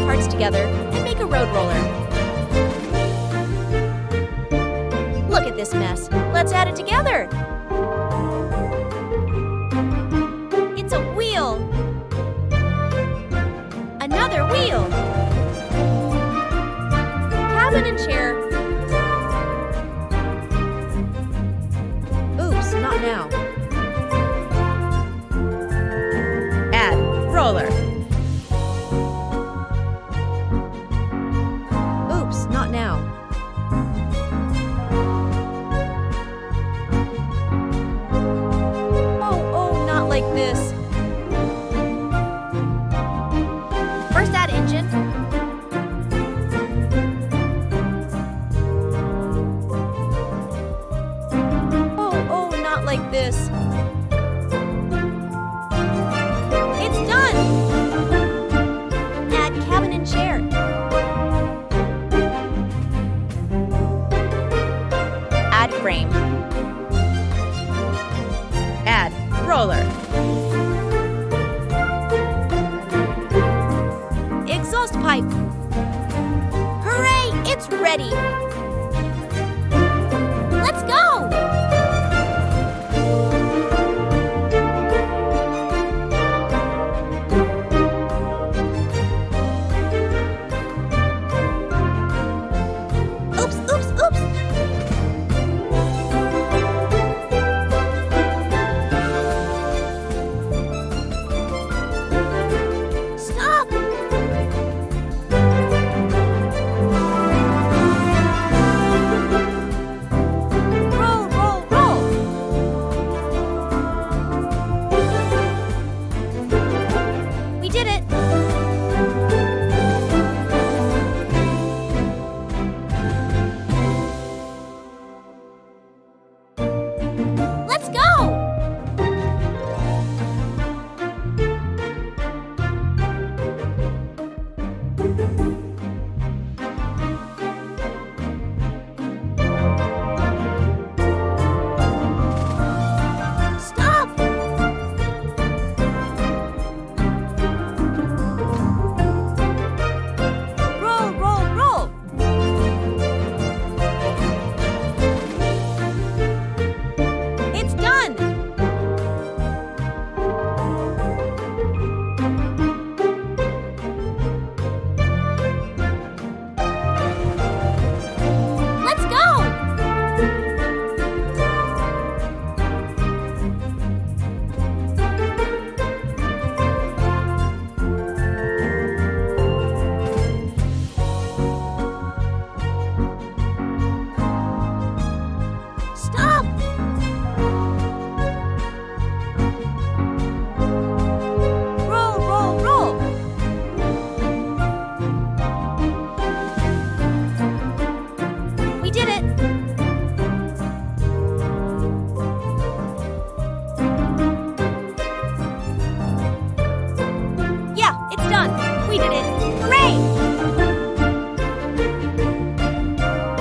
parts together and make a road roller. Look at this mess. Let's add it together. It's a wheel. Another wheel. Cabin and chair. Oops, not now. Add roller. Oops, not now. Oh, not like this. First add engine. Oh, not like this. It's done! Add cabin and chair. Add frame. Add roller.